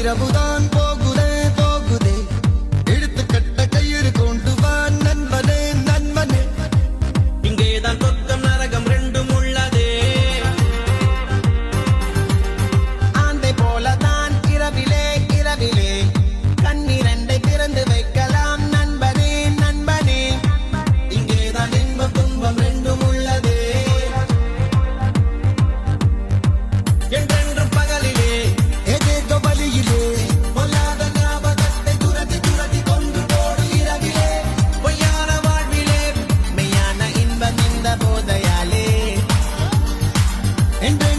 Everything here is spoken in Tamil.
இரவுதான் போகுதே போகுதே எடுத்துக்கட்ட கயிறு கொண்டு வா நண்பனே நண்பனே இங்கேதான் சொர்க்கம் நரகம் ரெண்டும் உள்ளதே ஆந்தை போலதான் இரவிலே இரவிலே கண்ணிரண்டை திறந்து வைக்கலாம் நண்பனே நண்பனே இங்கேதான் இன்பம் துன்பம் ரெண்டும் உள்ளதே என்றென்றும் பகலிலே ஏதேதோ வழியிலே பொல்லாத ஞாபகத்தை துரத்தி துரத்தி கொண்டு போடு இரவிலே பொய்யான வாழ்விலே மெய்யான இன்பம் இந்த போதையாலே என்று